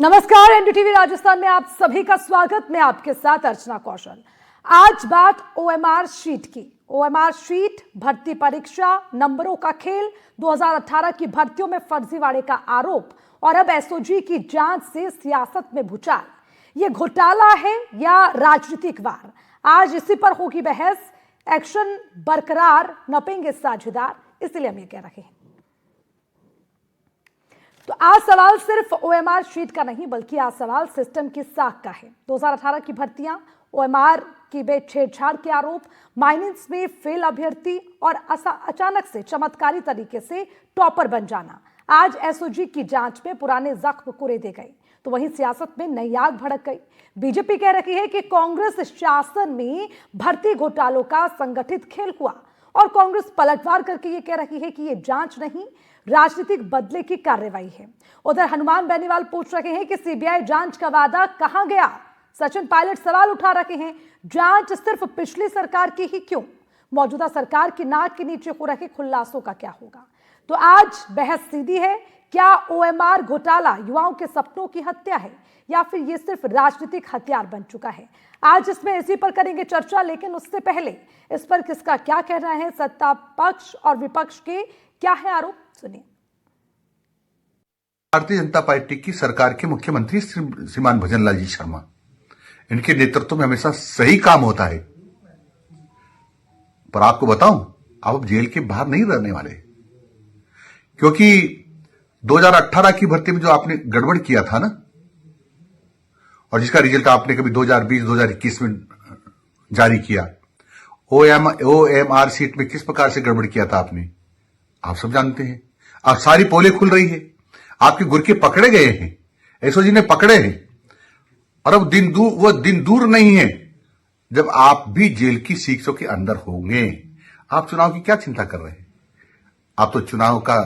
नमस्कार, एनडीटीवी राजस्थान में आप सभी का स्वागत। मैं आपके साथ अर्चना कौशल। आज बात ओएमआर शीट की। ओएमआर शीट, भर्ती परीक्षा, नंबरों का खेल, 2018 की भर्तियों में फर्जीवाड़े का आरोप और अब एसओजी की जांच से सियासत में भूचाल। ये घोटाला है या राजनीतिक वार? आज इसी पर होगी बहस। एक्शन बरकरार, नपेंगे साझेदार, इसलिए हम ये कह रहे हैं। तो आज सवाल सिर्फ ओएमआर शीट का नहीं, बल्कि आज सवाल सिस्टम की साख का है। 2018 की भर्तियां, ओएमआर की में छेड़छाड़ के आरोप, माइनिंग्स में फेल अभ्यर्थी और अचानक से चमत्कारी तरीके से टॉपर बन जाना। आज एसओजी की जांच में पुराने जख्म कुरेदे गए, तो वहीं सियासत में नई आग भड़क गई। बीजेपी कह रही है कि कांग्रेस शासन में भर्ती घोटालों का संगठित खेल हुआ और कांग्रेस पलटवार करके ये कह रही है कि ये जांच नहीं, राजनीतिक बदले की कार्रवाई है। उधर हनुमान बेनीवाल पूछ रहे हैं कि सीबीआई जांच का वादा कहां गया। सचिन पायलट सवाल उठा रहे हैं, जांच सिर्फ पिछली सरकार की ही क्यों? मौजूदा सरकार की नाक के नीचे हो रहे खुलासों का क्या होगा? तो आज बहस सीधी है, क्या ओएमआर घोटाला युवाओं के सपनों की हत्या है या फिर ये सिर्फ राजनीतिक हथियार बन चुका है? आज इसमें इसी पर करेंगे चर्चा, लेकिन उससे पहले इस पर किसका क्या कहना है, सत्ता पक्ष और विपक्ष के क्या है आरोप, सुनिए। भारतीय जनता पार्टी की सरकार के मुख्यमंत्री श्रीमान भजनलाल जी शर्मा, इनके नेतृत्व में हमेशा सही काम होता है। पर आपको बताऊं, आप अब जेल के बाहर नहीं रहने वाले, क्योंकि 2018 की भर्ती में जो आपने गड़बड़ किया था ना, और जिसका रिजल्ट आपने कभी 2020-2021 में जारी किया, ओएमआर शीट में किस प्रकार से गड़बड़ किया था आपने, आप सब जानते हैं। अब सारी पोलें खुल रही है, आपके गुरके पकड़े गए हैं, एसओजी ने पकड़े हैं, और अब वो दिन दूर नहीं है जब आप भी जेल की सीखों के अंदर होंगे। आप चुनाव की क्या चिंता कर रहे हैं? आप तो चुनाव का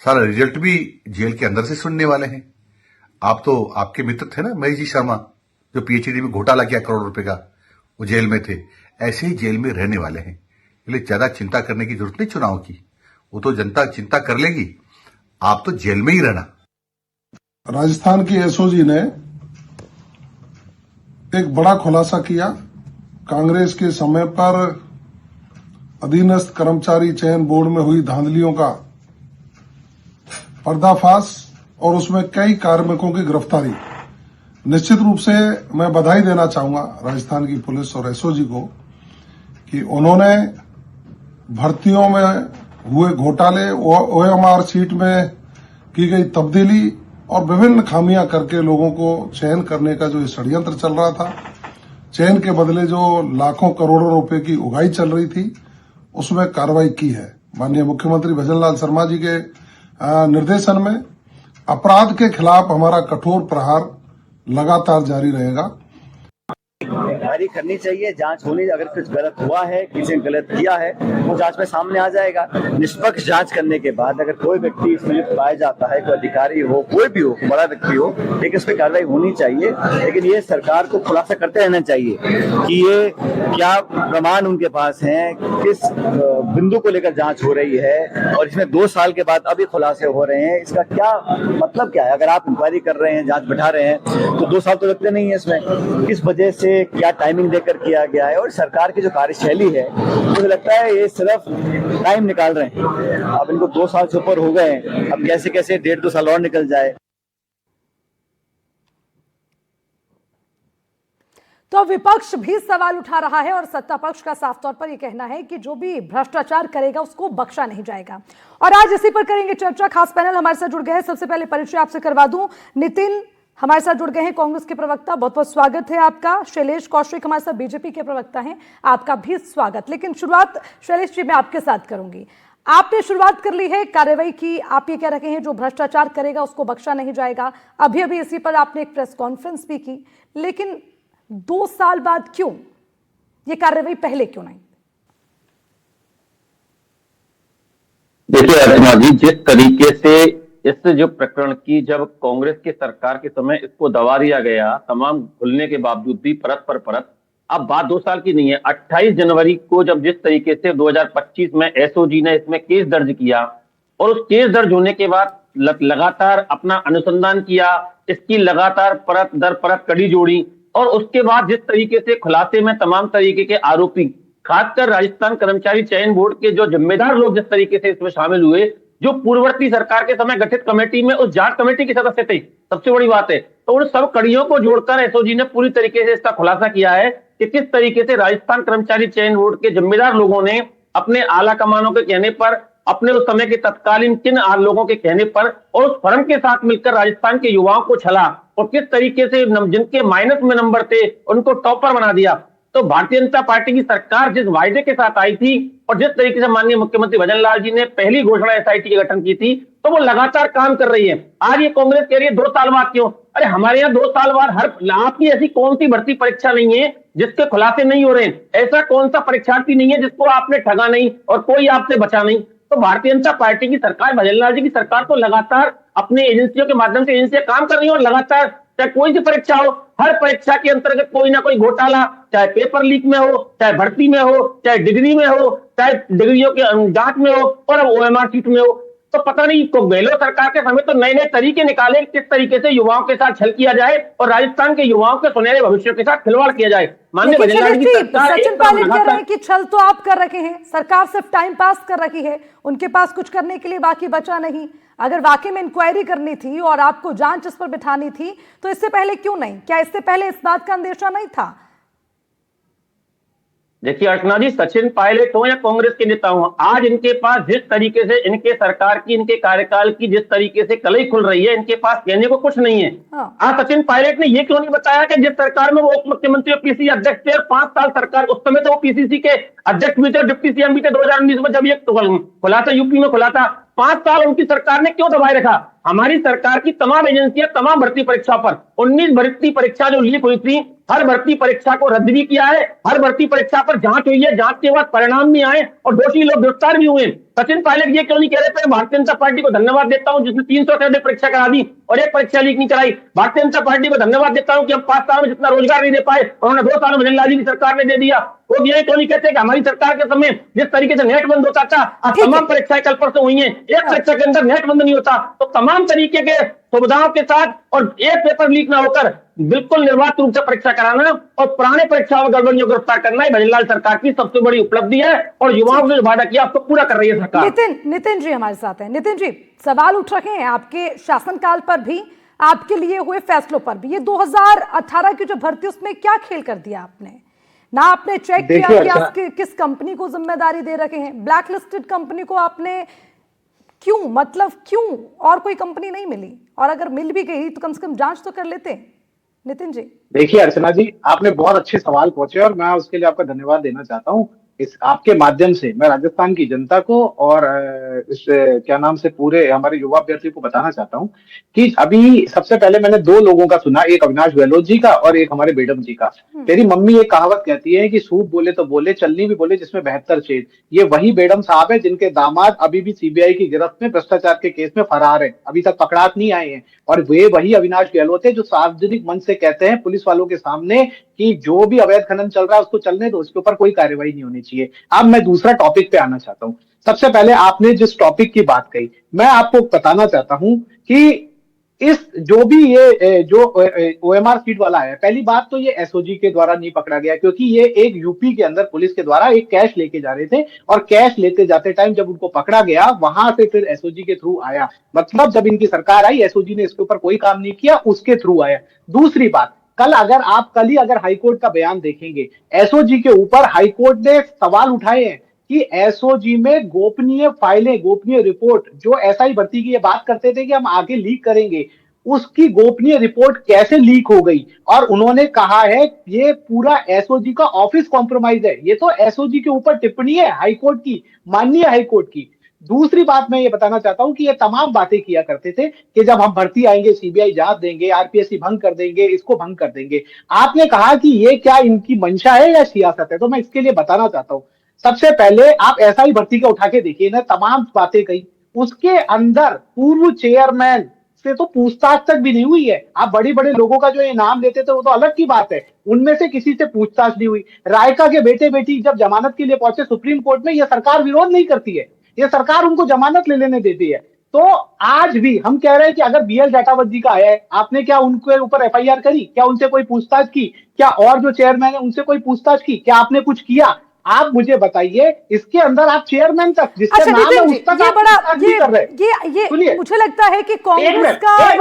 सारा रिजल्ट भी जेल के अंदर से सुनने वाले हैं। आप तो, आपके मित्र थे ना महेश जी शर्मा, जो पीएचडी में घोटाला किया करोड़ रुपए का, वो जेल में थे, ऐसे ही जेल में रहने वाले हैं। इसलिए ज्यादा चिंता करने की जरूरत नहीं चुनाव की, वो तो जनता चिंता कर लेगी, आप तो जेल में ही रहना। राजस्थान की एसओजी ने एक बड़ा खुलासा किया। कांग्रेस के समय पर अधीनस्थ कर्मचारी चयन बोर्ड में हुई धांधलियों का पर्दाफाश और उसमें कई कार्मिकों की गिरफ्तारी। निश्चित रूप से मैं बधाई देना चाहूंगा राजस्थान की पुलिस और एसओजी को कि उन्होंने भर्तियों में हुए घोटाले, ओएमआर शीट में की गई तब्दीली और विभिन्न खामियां करके लोगों को चयन करने का जो ये षड्यंत्र चल रहा था, चयन के बदले जो लाखों करोड़ों रुपए की उगाही चल रही थी, उसमें कार्रवाई की है। माननीय मुख्यमंत्री भजनलाल शर्मा जी के निर्देशन में अपराध के खिलाफ हमारा कठोर प्रहार लगातार जारी रहेगा। इंक्वायरी करनी चाहिए, जांच होनी, अगर कुछ गलत हुआ है, किसी ने गलत किया है, वो जांच में सामने आ जाएगा। निष्पक्ष जांच करने के बाद अगर कोई व्यक्ति इसमें पाया जाता है, कोई अधिकारी हो, कोई भी हो, बड़ा व्यक्ति हो, लेकिन इस पर कार्रवाई होनी चाहिए। लेकिन ये सरकार को खुलासा करते रहना चाहिए कि ये क्या प्रमाण उनके पास हैं, किस बिंदु को लेकर जांच हो रही है, और इसमें 2 साल के बाद अभी खुलासे हो रहे हैं, इसका क्या मतलब क्या है? अगर आप इंक्वायरी कर रहे हैं, जांच बैठा रहे हैं, तो 2 साल तो लगते नहीं है इसमें। किस वजह से, क्या टाइमिंग देकर किया गया है, और सरकार की जो कार्यशैली है, मुझे लगता है ये सिर्फ टाइम निकाल रहे हैं। अब इनको 2 साल से ऊपर हो गए हैं, अब कैसे कैसे 1.5-2 साल और निकल जाए। तो विपक्ष भी सवाल उठा रहा है और सत्ता पक्ष का साफ तौर पर यह कहना है कि जो भी भ्रष्टाचार करेगा उसको बख्शा नहीं जाएगा। और आज इसी पर करेंगे चर्चा। खास पैनल हमारे साथ जुड़ गए हैं। सबसे पहले परिचय आपसे करवा दूं, नितिन हमारे साथ जुड़ गए हैं, कांग्रेस के प्रवक्ता, बहुत बहुत स्वागत है आपका। शैलेश कौशिक हमारे साथ बीजेपी के प्रवक्ता हैं, आपका भी स्वागत। लेकिन शुरुआत शैलेश जी मैं आपके साथ करूंगी। आपने शुरुआत कर ली है कार्रवाई की, आप ये कह रहे हैं जो भ्रष्टाचार करेगा उसको बख्शा नहीं जाएगा। अभी अभी इसी पर आपने एक प्रेस कॉन्फ्रेंस भी की, लेकिन 2 साल बाद क्यों ये कार्रवाई, पहले क्यों नहीं? देखिए अर्चना जी, जिस तरीके से इस जो प्रकरण की जब कांग्रेस के सरकार के समय इसको दबा दिया गया, तमाम खुलने के बावजूद भी परत पर परत, अब बात 2 साल की नहीं है। 28 जनवरी को जब जिस तरीके से 2025 में एसओजी ने इसमें केस दर्ज किया और उस केस दर्ज होने के बाद लगातार अपना अनुसंधान किया, इसकी लगातार परत दर परत कड़ी जोड़ी, और उसके बाद जिस तरीके से खुलासे में तमाम तरीके के आरोपी, खासकर राजस्थान कर्मचारी चयन बोर्ड के जो जिम्मेदार लोग जिस तरीके से इसमें शामिल हुए, जो पूर्ववर्ती सरकार के समय गठित कमेटी में उस जांच कमेटी के सदस्य थे, सबसे बड़ी बात है, तो उन सब कड़ियों को जोड़कर एसओजी ने पूरी तरीके से इसका खुलासा किया है कि किस तरीके से राजस्थान कर्मचारी चयन बोर्ड के जिम्मेदार लोगों ने अपने आला कमानों के कहने पर, अपने उस समय के तत्कालीन किन लोगों के कहने पर और उस फर्म के साथ मिलकर राजस्थान के युवाओं को छला और किस तरीके से जिनके माइनस में नंबर थे उनको टॉपर बना दिया। तो भारतीय जनता पार्टी की सरकार जिस वायदे के साथ आई थी और जिस तरीके से माननीय मुख्यमंत्री भजन लाल जी ने पहली घोषणा एसआईटी के गठन की थी, तो वो लगातार काम कर रही है। आज ये कांग्रेस कह रही है 2 साल बाद क्यों? अरे हमारे यहाँ 2 साल बाद आपकी ऐसी कौन सी भर्ती परीक्षा नहीं है जिसके खुलासे नहीं हो रहे हैं? ऐसा कौन सा परीक्षार्थी नहीं है जिसको आपने ठगा नहीं और कोई आपसे बचा नहीं? तो भारतीय जनता पार्टी की सरकार, भजन लाल जी की सरकार तो लगातार अपने एजेंसियों के माध्यम से एजेंसियां काम कर रही है और लगातार चाहे कोई सी परीक्षा हो, हर परीक्षा के अंतर्गत कोई ना कोई घोटाला, चाहे पेपर लीक में हो, चाहे भर्ती में हो, चाहे डिग्री में हो, चाहे डिग्रियों के जांच में हो और अब ओएमआर सीट में हो। तो पता नहीं तो गहलोत सरकार के समय तो नए नए तरीके निकाले किस तरीके से युवाओं के साथ छल किया जाए और राजस्थान के युवाओं के सुनहरे भविष्य के साथ खिलवाड़ किया जाए। माननीय भजन लाल जी की सरकार सचिन पायलट कह रहे हैं कि छल तो आप कर रखे हैं, सरकार सिर्फ टाइम पास कर रखी है, उनके पास कुछ करने के लिए बाकी बचा नहीं। अगर वाकई में इंक्वायरी करनी थी और आपको जांच इस पर बिठानी थी तो इससे पहले क्यों नहीं? क्या इससे पहले इस बात का अंदेशा नहीं था? देखिए अर्चना जी, सचिन पायलट हो या कांग्रेस के नेता हो, आज इनके पास जिस तरीके से इनके सरकार की, इनके कार्यकाल की जिस तरीके से कलई खुल रही है, इनके पास कहने को कुछ नहीं है। आज सचिन पायलट ने ये क्यों नहीं बताया कि जिस सरकार में वो उप मुख्यमंत्री और पीसीसी अध्यक्ष थे और 5 साल सरकार, उस समय तो वो पीसीसी के अध्यक्ष भी थे, डिप्टी सीएम भी थे 2019 में जब ये खुलासा यूपी में खुला था, 5 साल उनकी सरकार ने क्यों दबाए रखा? हमारी सरकार की तमाम एजेंसियां तमाम भर्ती परीक्षा पर 19 भर्ती परीक्षा जो लीक हुई थी, हर भर्ती परीक्षा को रद्द भी किया है, हर भर्ती परीक्षा पर जांच हुई है, जांच के बाद परिणाम भी आए और दोषी लोग गिरफ्तार भी हुए। सचिन पायलट ये क्यों नहीं कह रहे थे भारतीय जनता पार्टी को धन्यवाद देता हूं जिसने 300 से अधिक परीक्षा करा दी और एक परीक्षा लीक नहीं कराई। भारतीय जनता पार्टी को धन्यवाद देता हूं कि हम 5 साल में जितना रोजगार नहीं दे पाए उन्होंने 2 साल में भजन लाल जी की सरकार ने दे दिया। वो ये क्यों नहीं कहते कि हमारी सरकार के समय जिस तरीके से नेट बंद होता था, आज तमाम परीक्षाएं कल परसों हुई हैं, एक परीक्षा के अंदर नेट बंद नहीं होता, तो तमाम तरीके के सुविधाओं के साथ और एक पेपर लीक ना होकर बिल्कुल निर्बाध रूप से परीक्षा कराना और पुराने परीक्षाओं में गड़बड़ियों को गिरफ्तार करना ही भजन लाल सरकार की सबसे बड़ी उपलब्धि है और युवाओं से जो वादा किया आपको पूरा कर रही है सरकार। नितिन जी हमारे साथ हैं। नितिन जी, सवाल उठ रहे हैं आपके शासनकाल पर भी, आपके लिए हुए फैसलों पर भी। ये 2018 की जो भर्ती उसमें क्या खेल कर दिया आपने? ना आपने चेक किया कि आप किस कंपनी को जिम्मेदारी दे रखे हैं, ब्लैक लिस्टेड कंपनी को आपने क्यों, मतलब क्यों? और कोई कंपनी नहीं मिली, और अगर मिल भी गई तो कम से कम जांच तो कर लेते। नितिन जी देखिए अर्चना जी, आपने बहुत अच्छे सवाल पूछे और मैं उसके लिए आपका धन्यवाद देना चाहता हूं। इस आपके माध्यम से मैं राजस्थान की जनता को और इस क्या नाम से पूरे हमारे युवा अभ्यर्थी को बताना चाहता हूं कि अभी सबसे पहले मैंने 2 लोगों का सुना, एक अविनाश गहलोत जी का और एक हमारे बेडम जी का। मेरी मम्मी एक कहावत कहती है कि सूप बोले तो बोले, चलनी भी बोले जिसमें 72 छेद। ये वही बेडम साहब है जिनके दामाद अभी भी सीबीआई की गिरफ्त में भ्रष्टाचार के केस में फरार है, अभी तक पकड़ात नहीं आए हैं। और वे वही अविनाश गहलोत है जो सार्वजनिक मंच से कहते हैं पुलिस वालों के सामने कि जो भी अवैध खनन चल रहा है उसको चलने दो, उसके ऊपर कोई कार्रवाई नहीं होनी चाहिए। अब मैं दूसरा टॉपिक पे आना चाहता हूं। सबसे पहले आपने जिस टॉपिक की बात कही, मैं आपको बताना चाहता हूं कि इस जो भी ये जो ओएमआर सीट वाला है, पहली बात तो ये एसओजी के द्वारा नहीं पकड़ा गया क्योंकि ये एक यूपी के अंदर पुलिस के द्वारा एक कैश लेके जा रहे थे और कैश लेते जाते टाइम जब उनको पकड़ा गया वहां से फिर एसओजी के थ्रू आया। मतलब जब इनकी सरकार आई एसओजी ने इसके ऊपर कोई काम नहीं किया, उसके थ्रू आया। दूसरी बात, कल ही अगर हाईकोर्ट का बयान देखेंगे, एसओजी के ऊपर हाईकोर्ट ने सवाल उठाए हैं कि एसओजी में गोपनीय फाइलें, गोपनीय रिपोर्ट, जो एसआई भर्ती की ये बात करते थे कि हम आगे लीक करेंगे, उसकी गोपनीय रिपोर्ट कैसे लीक हो गई। और उन्होंने कहा है ये पूरा एसओजी का ऑफिस कॉम्प्रोमाइज है। ये तो एसओजी के ऊपर टिप्पणी है हाईकोर्ट की, माननीय हाईकोर्ट की। दूसरी बात मैं ये बताना चाहता हूं कि ये तमाम बातें किया करते थे कि जब हम भर्ती आएंगे सीबीआई जांच देंगे, आरपीएससी भंग कर देंगे, इसको भंग कर देंगे। आपने कहा कि ये क्या इनकी मंशा है या सियासत है, तो मैं इसके लिए बताना चाहता हूं। सबसे पहले आप एसआई भर्ती का उठा के देखिए ना, तमाम बातें कही, उसके अंदर पूर्व चेयरमैन से तो पूछताछ तक भी नहीं हुई है। आप बड़े बड़े लोगों का जो ये नाम लेते थे वो तो अलग की बात है, उनमें से किसी से पूछताछ नहीं हुई। रायका के बेटे बेटी जब जमानत के लिए पहुंचे सुप्रीम कोर्ट में, यह सरकार विरोध नहीं करती है, ये सरकार उनको जमानत ले लेने देती है। तो आज भी हम कह रहे हैं कि अगर बीएल जाटावत जी का आया है, आपने क्या उनके ऊपर एफआईआर करी? क्या उनसे कोई पूछताछ की? क्या और जो चेयरमैन है उनसे कोई पूछताछ की? क्या आपने कुछ किया? आप मुझे बताइए, इसके अंदर आप चेयरमैन तक जिसका अच्छा नाम है नितिन जी, उस तक ये आप बड़ा पूछताछ नहीं कर रहे। ये सुनिए, मुझे लगता है कि एक कांग्रेस मिनट, का एक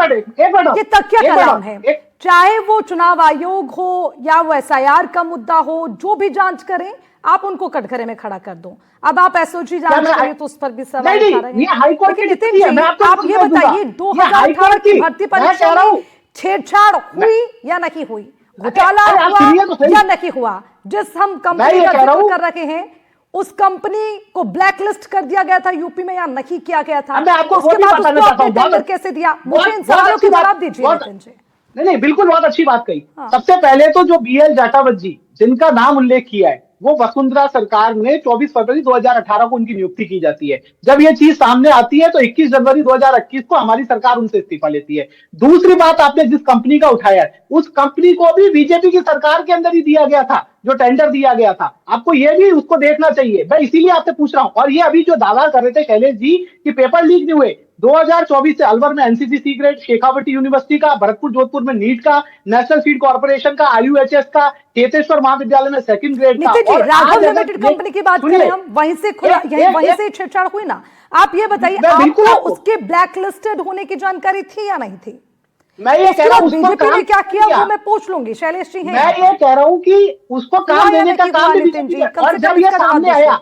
मिनट, ये तकिया एक कलाम मिनट, है। चाहे वो चुनाव आयोग हो या वो एसआईआर का मुद्दा हो, जो भी जांच करें आप उनको कटघरे में खड़ा कर दो। अब आप एसओजी जांच करें तो उस पर भी सवाल उठा रहे ये हैं। हाईकोर्ट लेकिन की नितिन टिप्पणी है, जी, मैं आपको आप ये उत्तर दूंगा। बताइए ये 2018 हाईकोर्ट की भर्ती मैं परीक्षा कह रहा में हूं, छेड़छाड़ हुई या नहीं हुई, घोटाला अरे आप हुआ सुनिए तो सही। या नहीं हुआ? जिस हम मैं कंपनी ये का कह रहा जिक्र हूं, कर रहे हैं उस कंपनी को ब्लैकलिस्ट कर दिया गया था यूपी में या नहीं किया गया था? अब मैं आपको वो उसके भी बाद बताना उसको चाहता आपने हूं। टेंडर कैसे दिया? मुझे इन बहुत सवालों अच्छी के बात, जवाब दीजिए बहुत- नितिन जी। नहीं बिल्कुल बहुत अच्छी बात कही। हाँ। सबसे पहले तो जो बीएल जाटावत जी जिनका नाम उल्लेख किया है, वो वसुंधरा सरकार में 24 फरवरी 2018 को उनकी नियुक्ति की जाती है। जब ये चीज सामने आती है तो 21 जनवरी 2021 को हमारी सरकार उनसे इस्तीफा लेती है। दूसरी बात, आपने जिस कंपनी का उठाया है, उस कंपनी को भी बीजेपी की सरकार के अंदर ही दिया गया था, जो टेंडर दिया गया था। आपको ये भी उसको देखना चाहिए। मैं इसीलिए आपसे पूछ रहा हूं। और ये अभी जो दावा कर रहे थे शैलेश जी कि पेपर लीक नहीं हुए, 2024 से अलवर में NCC C grade, Shekhawati university का, भरतपुर जोधपुर में नीट का, नेशनल फीड कॉर्पोरेशन का, आईयूएचएस का, केतेश्वर महाविद्यालय में सेकंड ग्रेड का। नितिन जी, और राघव आज लिमिटेड कंपनी की बात करें हम, वहीं से खुला वहीं से छेड़छाड़ हुई ना? आप ये बताइए, आपको उसके ब्लैक लिस्टेड होने की जानकारी थी या नहीं थी? मैं ये कह रहा हूं बीजेपी ने क्या किया वो मैं पूछ लूंगी। शैलेश जी हैं, मैं ये कह रहा हूं कि उसको काम देने का काम भी नितिन जी, बीजेपी। और जब ये सामने आया,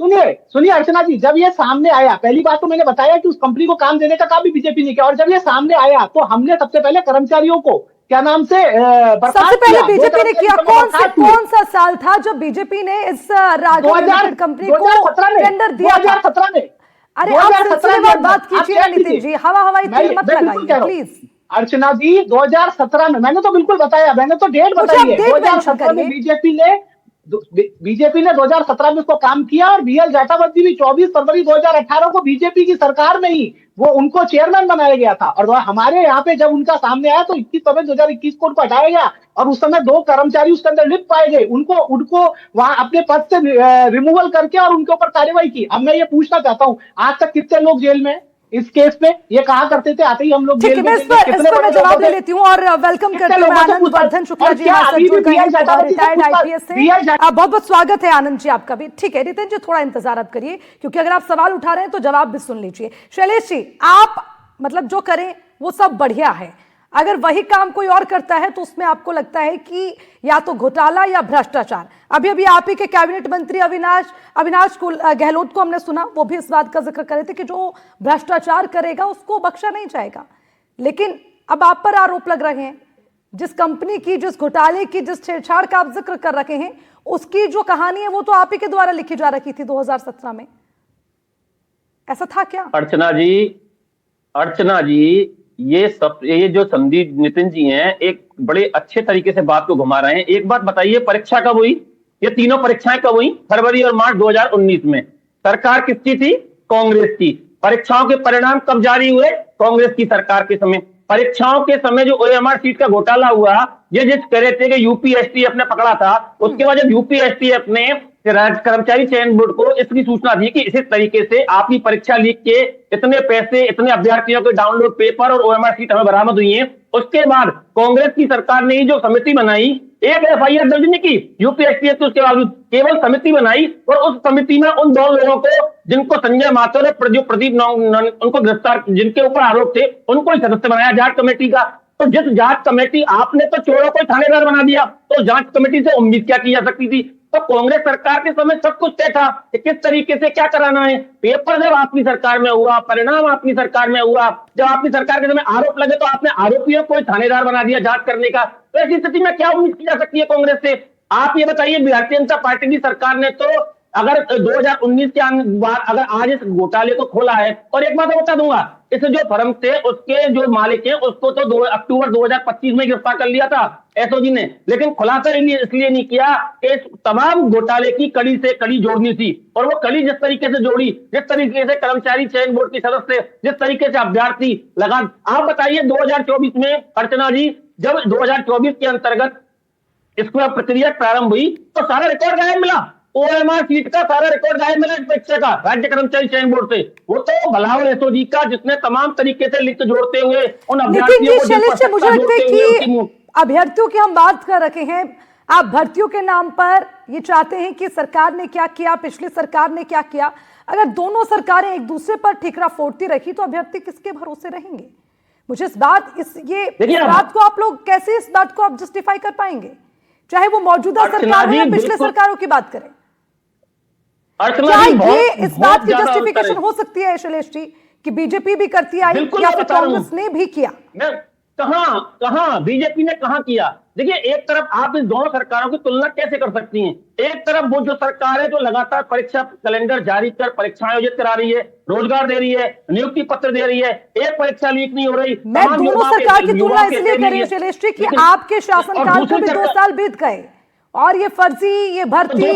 सुनिए अर्चना जी, जब ये सामने आया, पहली बात तो मैंने बताया कि उस कंपनी को काम देने का काम भी बीजेपी ने किया। और जब ये सामने आया तो हमने सबसे पहले कर्मचारियों को क्या नाम से सबसे पहले बीजेपी ने किया? कौन सा साल था जब बीजेपी ने इस राघव लिमिटेड कंपनी को टेंडर दिया? 2017 में। अरे आप सिलसिलेवार बात कीजिए ना नितिन जी, हवा हवाई तीर मत लगाइए प्लीज। अर्चना जी, 2017 में मैंने तो बिल्कुल बताया, मैंने तो डेट बताई है। 2017 में बीजेपी ने 2017 में उसको काम किया। और बीएल जाटावत जी भी 24 फरवरी 2018 को बीजेपी की सरकार में ही वो उनको चेयरमैन बनाया गया था। और हमारे यहाँ पे जब उनका सामने आया तो 21 फरवरी 2021 को उनको हटाया गया। और उस समय 2 कर्मचारी उसके अंदर लिप्त पाए गए, उनको वहां अपने पद से रिमूवल करके और उनके ऊपर कार्रवाई की। अब मैं ये पूछना चाहता हूँ, आज तक कितने लोग जेल में इस केस में? ये कहा करते थे आते ही हम लोग जेल में। इस पर मैं जवाब ले लेती हूँ और वेलकम करती हूँ आनंद वर्धन शुक्ला जी, रिटायर्ड आईपीएस से। बहुत बहुत स्वागत है आनंद जी आपका भी। ठीक है नितिन जी, थोड़ा इंतजार आप करिए, क्योंकि अगर आप सवाल उठा रहे हैं तो जवाब भी सुन लीजिए। शैलेश जी, आप मतलब जो करें वो सब बढ़िया है, अगर वही काम कोई और करता है तो उसमें आपको लगता है कि या तो घोटाला या भ्रष्टाचार। अभी अभी आप ही के कैबिनेट मंत्री अविनाश गहलोत को हमने सुना, वो भी इस बात का जिक्र कर रहे थे कि जो भ्रष्टाचार करेगा उसको बख्शा नहीं जाएगा। लेकिन अब आप पर आरोप लग रहे हैं, जिस कंपनी की, जिस घोटाले की, जिस छेड़छाड़ का आप जिक्र कर रहे हैं, उसकी जो कहानी है वो तो आप ही के द्वारा लिखी जा रही थी 2017 में। ऐसा था क्या? अर्चना जी, ये जो संदीप नितिन जी हैं, एक बड़े अच्छे तरीके से बात को घुमा रहे हैं। एक बात बताइए, परीक्षा कब हुई? ये तीनों परीक्षाएं कब हुई? फरवरी और मार्च 2019 में। सरकार किसकी थी? कांग्रेस की। परीक्षाओं के परिणाम कब जारी हुए? कांग्रेस की सरकार के समय। परीक्षाओं के समय जो ओएमआर सीट का घोटाला हुआ, ये जिस कह रहे थे कि यूपीएससीएफ ने पकड़ा था, उसके बाद जब यूपीएससीएफ ने कर्मचारी चयन बोर्ड को इसकी सूचना दी कि इसी तरीके से आपकी परीक्षा लीक के इतने पैसे, इतने अभ्यर्थियों के डाउनलोड पेपर और ओएमआर सीट हमें बरामद हुई है, उसके बाद कांग्रेस की सरकार ने जो समिति बनाई, एक एफआईआर दर्ज नहीं की यूपीएससीएफ के, उसके बावजूद केवल समिति बनाई। और उस समिति में उन 2 लोगों को, जिनको संजय माथुर और प्रदीप उनको गिरफ्तार, जिनके ऊपर आरोप थे, उनको ही सदस्य बनाया जांच कमेटी का। तो जिस जांच कमेटी, आपने तो चोरों को थानेदार बना दिया, तो जांच कमेटी से उम्मीद क्या की जा सकती थी? तो कांग्रेस सरकार के समय सब कुछ तय था कि किस तरीके से क्या कराना है। पेपर जब आपकी सरकार में हुआ, परिणाम आपकी सरकार में हुआ, जब आपकी सरकार के समय आरोप लगे तो आपने आरोपियों को थानेदार बना दिया जांच करने का। तो ऐसी स्थिति में क्या उम्मीद की जा सकती है कांग्रेस से? आप ये बताइए, भारतीय जनता पार्टी की सरकार ने तो अगर 2019 के बाद अगर आज इस घोटाले को खोला है, और एक बात बता दूंगा, इस जो फर्म थे उसके जो मालिक हैं उसको तो अक्टूबर 2025 में गिरफ्तार कर लिया था एसओजी ने, लेकिन खुलासा इसलिए नहीं किया कि इस तमाम घोटाले की कड़ी से कड़ी जोड़नी थी। और वो कड़ी जिस तरीके से जोड़ी, जिस तरीके से कर्मचारी चयन बोर्ड के सदस्य, जिस तरीके से अभ्यर्थी लगा। आप बताइए 2024 में अर्चना जी, जब 2024 के अंतर्गत इसको प्रक्रिया प्रारंभ हुई तो सारा रिकॉर्ड गायब मिला। ओएमआर सीट का सारा रिकॉर्ड गायब मेरे परीक्षा का राज्य कर्मचारी चयन बोर्ड से। वो तो भलावल एसओजी का जिसने तमाम तरीके से लिंक जोड़ते हुए उन नितिन अभ्यर्थियों जी, को शैलेश जी, मुझे लगता है कि उनकी अभ्यर्थियों की हम बात कर रखे हैं, आप भर्तियों के नाम पर ये चाहते हैं कि सरकार ने क्या किया, पिछली सरकार ने क्या किया। अगर दोनों सरकारें एक दूसरे पर ठिकरा फोड़ती रही तो अभ्यर्थी किसके भरोसे रहेंगे? मुझे इस बात को आप लोग कैसे इस बात को आप जस्टिफाई कर पाएंगे, चाहे वो मौजूदा सरकार हो या पिछले सरकारों की बात करें? क्या ये इस बात की जस्टिफिकेशन हो सकती है शैलेश जी कि बीजेपी भी करती आई या फिर कांग्रेस ने भी किया? कहां बीजेपी ने कहां किया? देखिए, एक तरफ आप इन दोनों सरकारों की तुलना कैसे कर सकती हैं? एक तरफ वो जो सरकार है जो लगातार परीक्षा कैलेंडर जारी कर परीक्षाएं आयोजित करा रही है, रोजगार दे रही है, नियुक्ति पत्र दे रही है, एक परीक्षा लीक नहीं हो रही। मैं दोनों सरकार की तुलना इसलिए कर रही हूं शैलेश जी कि आपके शासनकाल को भी 2 साल बीत गए और ये फर्जी, ये भर्ती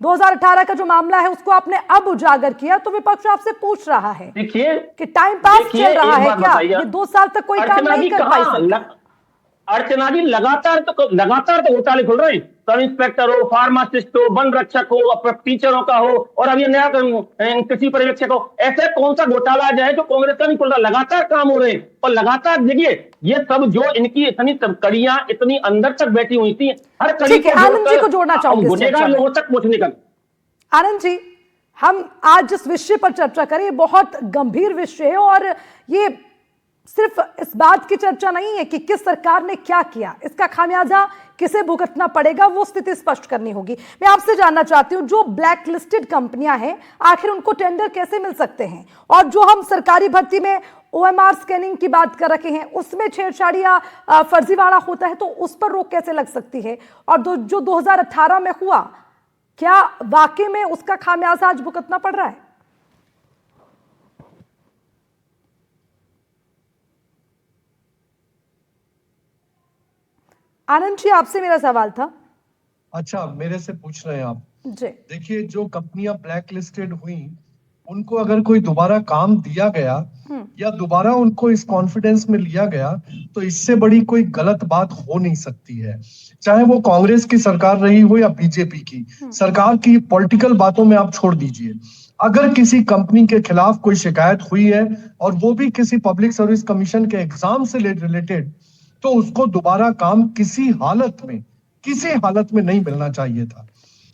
2018 का जो मामला है उसको आपने अब उजागर किया, तो विपक्ष आपसे पूछ रहा है कि टाइम पास चल रहा है क्या? ये 2 साल तक कोई काम नहीं कर पाई सरकार। अर्चना जी, लगातार तो घोटाले खुल रहे हैं। सब इंस्पेक्टर हो, फार्मासिस्ट हो, वन रक्षक हो, टीचरों का हो, और अभी नया कृषि पर्यवेक्षक हो, ऐसे कौन सा घोटाला है जो कांग्रेस का नहीं खुल रहा? लगातार काम हो रहे हैं और लगातार देखिए ये सब जो इनकी इतनी कड़ियां इतनी अंदर तक बैठी हुई थी, हर कड़ी को आनंद जी को जोड़ना चाहूंगी गुनेगार लोगों तक पहुंचने का। आनंद जी, हम आज जिस विषय पर चर्चा करें बहुत गंभीर विषय है और ये सिर्फ इस बात की चर्चा नहीं है कि किस सरकार ने क्या किया, इसका खामियाजा किसे भुगतना पड़ेगा, वो स्थिति स्पष्ट करनी होगी। मैं आपसे जानना चाहती हूं, जो ब्लैक लिस्टेड कंपनियां हैं आखिर उनको टेंडर कैसे मिल सकते हैं? और जो हम सरकारी भर्ती में ओएमआर स्कैनिंग की बात कर रखे हैं उसमें छेड़छाड़ी या फर्जीवाड़ा होता है तो उस पर रोक कैसे लग सकती है? और जो 2018 में हुआ, क्या वाकई में उसका खामियाजा आज भुगतना पड़ रहा है? आनंद जी, आपसे मेरा सवाल था। अच्छा, मेरे से पूछ रहे हैं आप जी। देखिए, जो कंपनियां ब्लैक लिस्टेड हुई उनको अगर कोई दोबारा काम दिया गया या दोबारा उनको इस कॉन्फिडेंस में लिया गया तो इससे बड़ी कोई गलत बात हो नहीं सकती है। चाहे वो कांग्रेस की सरकार रही हो या बीजेपी की सरकार की पॉलिटिकल बातों में आप छोड़ दीजिए। अगर किसी कंपनी के खिलाफ कोई शिकायत हुई है और वो भी किसी पब्लिक सर्विस कमीशन के एग्जाम से रिलेटेड, तो उसको दोबारा काम किसी हालत में नहीं मिलना चाहिए था।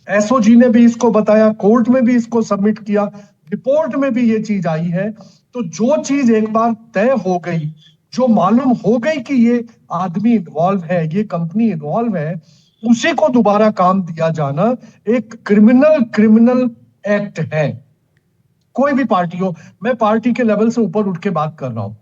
एसओजी ने भी इसको बताया, कोर्ट में भी इसको सबमिट किया, रिपोर्ट में भी ये चीज आई है। तो जो चीज एक बार तय हो गई, जो मालूम हो गई कि ये आदमी इन्वॉल्व है, ये कंपनी इन्वॉल्व है, उसी को दोबारा काम दिया जाना एक क्रिमिनल एक्ट है। कोई भी पार्टी हो, मैं पार्टी के लेवल से ऊपर उठ के बात कर रहा हूं।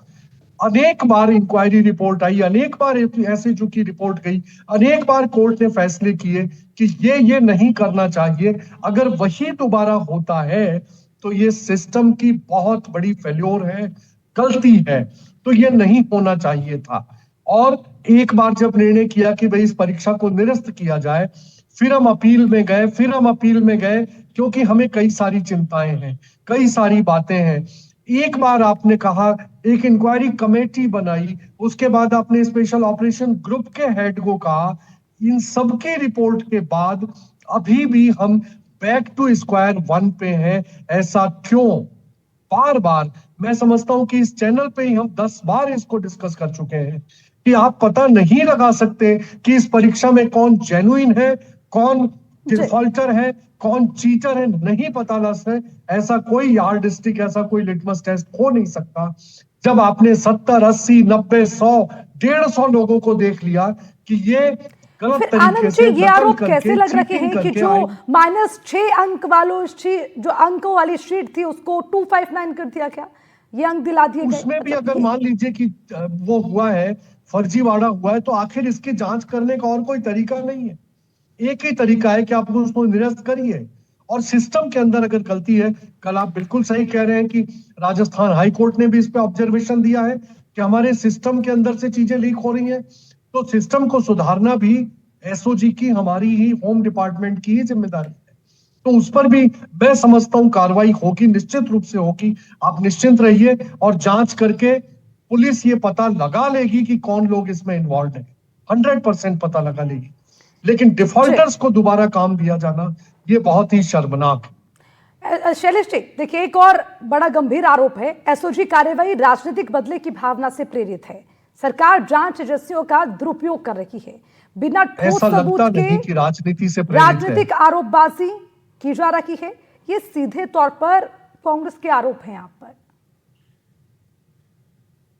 अनेक बार इंक्वायरी रिपोर्ट आई, अनेक बार एसएचओ की रिपोर्ट गई, अनेक बार कोर्ट ने फैसले किए कि ये नहीं करना चाहिए। अगर वही दोबारा होता है तो ये सिस्टम की बहुत बड़ी फेल्योर है, गलती है, तो ये नहीं होना चाहिए था। और एक बार जब निर्णय किया कि भाई इस परीक्षा को निरस्त किया जाए, फिर हम अपील में गए क्योंकि हमें कई सारी चिंताएं हैं, कई सारी बातें हैं। एक बार आपने कहा, एक इंक्वायरी कमेटी बनाई, उसके बाद आपने स्पेशल ऑपरेशन ग्रुप के हेड को कहा। इन सबके रिपोर्ट के बाद अभी भी हम बैक टू स्क्वायर वन पे हैं। ऐसा क्यों? बार बार मैं समझता हूं कि इस चैनल पे ही हम 10 बार इसको डिस्कस कर चुके हैं कि आप पता नहीं लगा सकते कि इस परीक्षा में कौन जेन्युइन है, कौन डिफॉल्टर है, कौन चीटर है, नहीं पता लग सकता। ऐसा कोई यार्डस्टिक, ऐसा कोई लिटमस टेस्ट हो नहीं सकता। जब आपने 70, 80, 90, 100, 150 लोगों को देख लिया कि ये गलत तरीके से ये आरोप कैसे लग रखे हैं कि जो -6 अंक वालों जो अंकों वाली शीट थी उसको 259 कर दिया? क्या ये अंक दिला दिए गए? उसमें भी अगर मान लीजिए कि वो हुआ है, फर्जीवाड़ा हुआ है, तो आखिर इसकी जांच करने का और कोई तरीका नहीं है। एक ही तरीका है कि आप उसको निरस्त करिए। और सिस्टम के अंदर अगर गलती है, कल आप बिल्कुल सही कह रहे हैं कि राजस्थान हाई कोर्ट ने भी इस पे ऑब्जर्वेशन दिया है कि हमारे सिस्टम के अंदर से चीजें लीक हो रही हैं। तो सिस्टम को सुधारना भी एसओजी की, हमारी ही होम डिपार्टमेंट की ही जिम्मेदारी है। तो उस पर भी मैं समझता हूं कार्रवाई होगी, निश्चित रूप से होगी। आप निश्चिंत रहिए और जांच करके पुलिस ये पता लगा लेगी कि कौन लोग इसमें इन्वॉल्व है। 100% पता लगा लेगी। लेकिन डिफॉल्टर्स को दोबारा काम दिया जाना ये बहुत ही शर्मनाक है। शैलेश जी, देखिए एक और बड़ा गंभीर आरोप है, एसओजी कार्यवाही राजनीतिक बदले की भावना से प्रेरित है। सरकार जांच एजेंसियों का दुरुपयोग कर रही है, बिना ठोस ऐसा सबूत लगता नहीं के कि राजनीति से प्रेरित है। राजनीतिक आरोपबाजी की जा रही है। ये सीधे तौर पर कांग्रेस के आरोप हैं आप पर।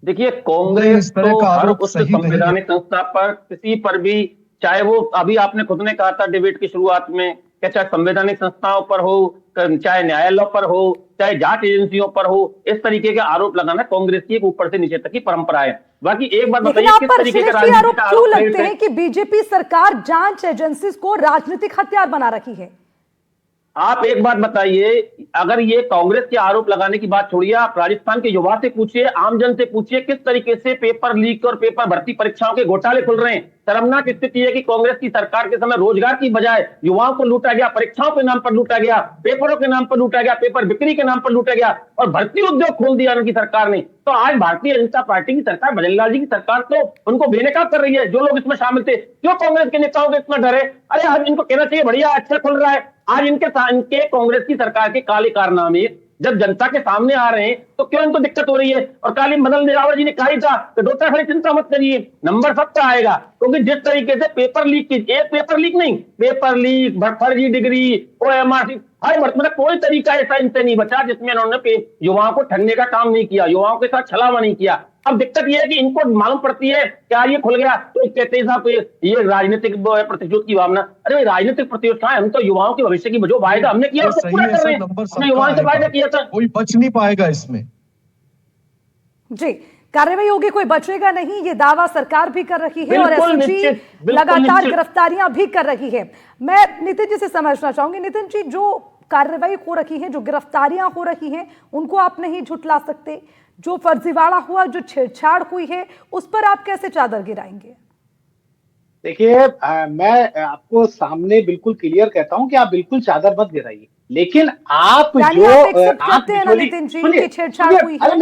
देखिए नहीं, कांग्रेस इस तरह तो का हर आरोप उस सही नहीं है। संवैधानिक संस्था पर किसी पर भी, चाहे वो अभी आपने खुद ने कहा था डिबेट की शुरुआत में, कि चाहे संवैधानिक संस्थाओं पर हो, चाहे न्यायालयों पर हो, चाहे जांच एजेंसियों पर हो, इस तरीके के आरोप लगाना कांग्रेस की एक ऊपर से नीचे तक की परंपरा है। बाकी एक बात लेकिन बताइए, आप किस पर तरीके का शैलेश जी आरोप राजनीति का क्यों आरोप लगते हैं कि बीजेपी सरकार जांच एजेंसीज को राजनीतिक हथियार बना रखी है? आप एक बात बताइए, अगर ये कांग्रेस के आरोप लगाने की बात छोड़िए, आप राजस्थान के युवा से पूछिए, आमजन से पूछिए, किस तरीके से पेपर लीक और पेपर भर्ती परीक्षाओं के घोटाले खुल रहे हैं। शर्मनाक स्थिति है कि कांग्रेस की सरकार के समय रोजगार की बजाय युवाओं को लूटा गया, परीक्षाओं के नाम पर लूटा गया, पेपरों के नाम पर लूटा गया, पेपर बिक्री के नाम पर लूटा गया और भर्ती उद्योग खोल दिया उनकी सरकार ने। तो आज भारतीय जनता पार्टी की सरकार, भजन लाल जी की सरकार तो उनको बेनकाब कर रही है। जो लोग इसमें शामिल थे, क्यों कांग्रेस के नेताओं को इतना डर है? अरे हम इनको कहना चाहिए बढ़िया, अच्छा खुल रहा है। आज इनके कांग्रेस की सरकार के काले कारनामे जब जनता के सामने आ रहे हैं तो क्यों इनको दिक्कत हो रही है? और काली मदन रावत जी ने कहा ही था कि डॉक्टर खड़ी चिंता मत करिए, नंबर सबका आएगा, क्योंकि जिस तरीके से पेपर लीक की, एक पेपर लीक नहीं, पेपर लीक, फर्जी डिग्री, ओएमआर, हर मतलब कोई तरीका ऐसा इनसे नहीं बचा जिसमें इन्होंने युवाओं को ठगने का काम नहीं किया, युवाओं के साथ छलावा नहीं किया। अब दिक्कत यह है कि इनको मालूम पड़ती है क्या ये खुल गया तो कहते हैं साहब ये राजनीतिक प्रतिशोध की भावना। अरे भाई, राजनीतिक प्रतिशोध कहां है? हम तो युवाओं के भविष्य की जो वायदा हमने किया उसको पूरा कर रहे हैं। हमने युवाओं से वायदा किया था, कोई बच नहीं पाएगा इसमें। जी, कार्रवाई होगी, कोई बचेगा नहीं, ये दावा सरकार भी कर रही है और बिल्कुल एसओजी निश्चित, बिल्कुल लगातार निश्चित। गिरफ्तारियां भी कर रही है। मैं नितिन जी से समझना चाहूंगी, नितिन जी, जो कार्रवाई हो रही है, जो गिरफ्तारियां हो रही हैं, उनको आप नहीं झुठला सकते। जो फर्जीवाड़ा हुआ, जो छेड़छाड़ हुई है, उस पर आप कैसे चादर गिराएंगे? देखिए, मैं आपको सामने बिल्कुल क्लियर कहता हूं कि आप बिल्कुल चादर मत गिराइए, लेकिन आप यानी जो आप एक्सेप्ट आप करते हैं ना नितिन जी सुनिए, कि छेड़छाड़ हुई है? अरे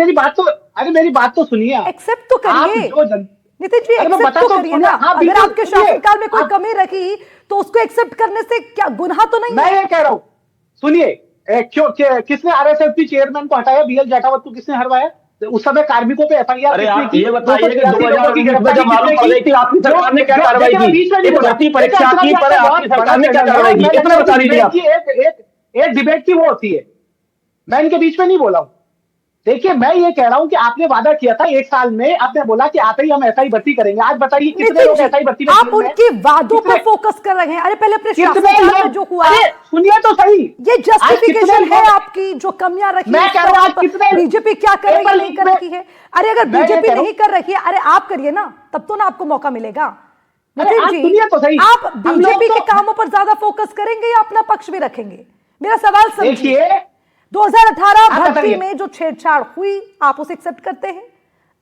मेरी बात तो सुनिए। आप एक्सेप्ट तो करिए नितिन जी, अरे मैं एक्सेप्ट तो बताता हूं, करिए ना। आप अगर बिल्कुल आपके सुनिए, शासनकाल में कोई आप- कमी रखी तो उसको एक्सेप्ट करने से क्या गुनाह तो नहीं मैं है? ये कह रहा हूं, सुनिए, किसने आरएसएस चेयरमैन को हटाया? बीएल जाटावत को किसने हटवाया? उस समय कार्मिकों पे एफआईआर अरे किसने आप की? ये बताइए कि 283 लोगों की 2019 में गिरफ्तारी जब मालूम किसने पड़ गई थी, आपकी सरकार ने क्या कार्रवाई की? बीच में नहीं एक बोला। भर्ती परीक्षा देखिए, की पर आपकी सरकार ने क्या कार्रवाई की? इतना बता दीजिए आप। एक डिबेट की वो होती है, मैं इनके बीच में नहीं बोला हूं। देखिए, मैं ये कह रहा हूं कि आपने वादा किया था 1 साल में, आपने बोला कि आते ही हम एसआई भर्ती करेंगे। आज बताइए कितने नितिन लोग जी, एसआई भर्ती में आप जुड़े हैं? उनके वादों पर कितने- फोकस कर रहे हैं। अरे पहले अपने कितने शासनकाल में लोग- जो हुआ, अरे सुनिए तो सही, ये आज जस्टिफिकेशन कितने है लोग- आपकी जो कमियां रखी मैं हैं, कह रहा हूं, उसका कितने- बीजेपी क्या कर रही पेपर है, नहीं लीक कर में- रही है? अरे अगर मैं ये बीजेपी कह रहा नहीं कर रही है, अरे आप करिए ना, तब तो ना आपको मौका मिलेगा। अरे नितिन आप जी, सुनिए तो सही, आप हम लोग बीजेपी के तो- कामों पर ज्यादा फोकस करेंगे या अपना पक्ष भी रखेंगे? मेरा सवाल समझिए। देखिए, 2018 आप भर्ती बताइए। में जो छेड़छाड़ हुई, आप उसे एक्सेप्ट करते हैं?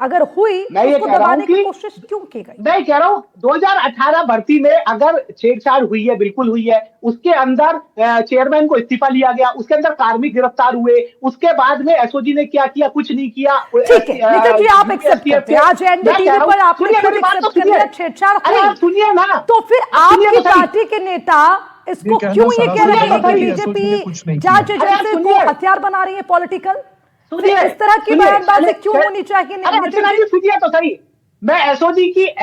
अगर हुई मैं तो ये उसको कह रहा दबाने हूं की कि कोशिश क्यों की गई? मैं कह रहा हूं 2018 भर्ती में अगर छेड़छाड़ हुई है, बिल्कुल हुई है। उसके अंदर चेयरमैन को इस्तीफा लिया गया, उसके अंदर कार्मिक गिरफ्तार हुए, उसके बाद में एसओजी ने क्या किया? कुछ नहीं किया। ठीक है नितिन जी, आप एक्सेप्ट करते हैं। आज एनडीटीवी पर आपने खुद एक्सेप्ट कर लिया छेड़छाड़ अरे आप हुई, सुनिए ना, तो फिर सुनिए आपकी तो सही। पार्टी के नेता इसको ये कहना क्यों ये कह रहे हैं कि सरासर गलत है कि एसओजी ने कुछ बीजेपी नहीं जांच किया। अरे आप एजेंसी को सुनिए। हथियार बना रही है पॉलिटिकल? सुनिए, इस तरह की सुनिए, बयानबाजी अरे, क्यों होनी चाहिए अरे नितिन अर्चना जी? जी सुनिए तो सही। मैं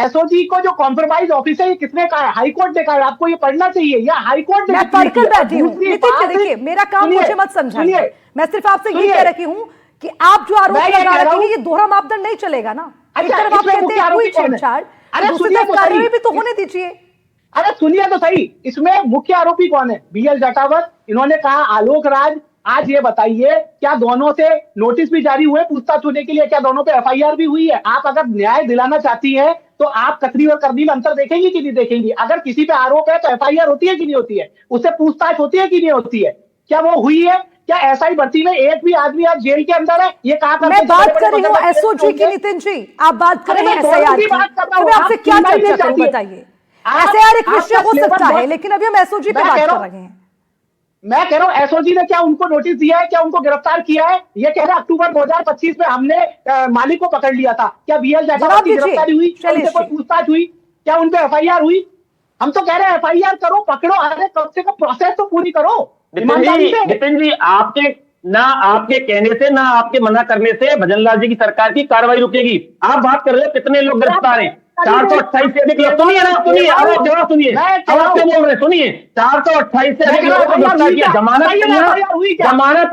एसओजी को जो कॉम्प्रोमाइज ऑफिस है, ये किसने कहा है? हाईकोर्ट ने कहा है। आपको ये पढ़ना चाहिए, या हाईकोर्ट ने मैं डिक्लेयर पढ़कर किया। बैठी हूँ दूसरी नितिन जी। बात- देखिए, मेरा काम सुनिए, मुझे मत समझाइए, सुनिए, मैं सिर्फ आपसे ये सुनिए। कह रही हूँ कि आप जो आरोप मैं ये लगा कह रहा रही हैं, हूं- ये दोहरा मापदंड नहीं चलेगा ना। एक अच्छा, तरफ आप इसमें कहते मुख्य हैं हुई आरोपी कौन है? छेड़छाड़, अरे दूसरी सुनिए तरफ तो सही। कार्रवाई भी तो होने दीजिए। अरे सुनिए तो सही, इसमें मुख्य आरोपी कौन है? बीएल जाटावत, इन्होंने कहा आलोक राज। आज ये बताइए, क्या दोनों से नोटिस भी जारी हुए पूछताछ होने के लिए? क्या दोनों पे एफआईआर भी हुई है? आप अगर न्याय दिलाना चाहती हैं तो आप कतरी और करनी में अंतर देखेंगी कि नहीं देखेंगी? अगर किसी पे आरोप है तो एफआईआर होती है कि नहीं होती है? उससे पूछताछ होती है कि नहीं होती है? क्या वो हुई है? क्या एसआई भर्ती में एक भी आदमी आज जेल के अंदर है? ये कहा करते मैं बात बड़े-बड़े कर रही हूँ पत्रकार एसओजी की नितिन जी, आप बात कर अरे रहे हैं मैं दोनों एसआईआर की की, बात कर रहा तो हूं, मैं आपसे आप क्या सुनना ही चर्चा नहीं करूं? चाहती है। बताइए। आप- एसआईआर एक आपका विषय हो सिलेबस सकता है, बहुत- लेकिन अभी हम एसओजी पे मैं बात कह कर रहा हूं- रहे हैं। मैं कह रहा हूं एसओजी ने क्या उनको नोटिस दिया है? क्या उनको गिरफ्तार किया है? ये कह रहे अक्टूबर 2025 में हमने मालिक को पकड़ लिया था। क्या बीएल जाटावत जवाब की दीजिए, गिरफ्तारी हुई? क्या उनसे शैलेश कोई जी। पूछताछ हुई? क्या उन पे एफआईआर हुई? हम तो कह रहे हैं FIR करो, पकड़ो, अरे कम से कम प्रोसेस तो पूरी करो। नितिन जी आपके कहने से, ना आपके मना करने से भजनलाल जी की सरकार की कार्रवाई रुकेगी। आप बात कर रहे हो कितने लोग गिरफ्तार हैं, 428 से अधिक लोग। सुनिए ना, सुनिए, अब आप जवाब सुनिए, अब आप क्या बोल रहे हैं, सुनिए। 428 से अधिक लोगों को गिरफ्तार किया। जमानत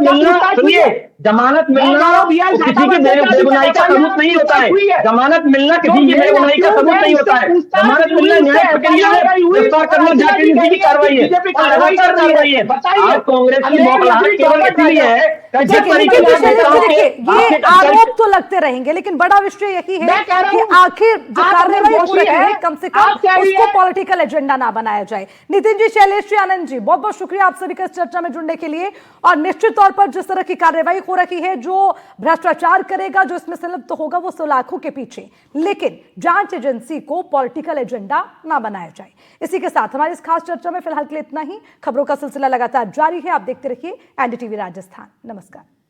मिलना, सुनिए, जमानत मिलना किसी की बेगुनाही का सबूत नहीं होता है। जमानत मिलना किसी की बेगुनाही का सबूत नहीं होता है। जमानत मिलना न्यायिक प्रक्रिया है, गिरफ्तार करना जाके किसी की कार्रवाई है, लगातार कार्रवाई है। आज कांग्रेस की मौखलाहट केवल इसलिए है ये आरोप तो लगते रहेंगे, लेकिन बड़ा विषय यही है कि आखिर जो कार्रवाई हो रही है कम से कम उसको पॉलिटिकल एजेंडा ना बनाया जाए। नितिन जी, शैलेश जी, आनंद जी, बहुत बहुत शुक्रिया आप सभी का इस चर्चा में जुड़ने के लिए। और निश्चित तौर पर जिस तरह की कार्रवाई हो रही है, जो भ्रष्टाचार करेगा, जो इसमें संलिप्त होगा, वो सलाखों के पीछे, लेकिन जांच एजेंसी को पॉलिटिकल एजेंडा ना बनाया जाए। इसी के साथ हमारी इस खास चर्चा में फिलहाल के लिए इतना ही। खबरों का सिलसिला लगातार जारी है, आप देखते रहिए NDTV राजस्थान। नमस्कार।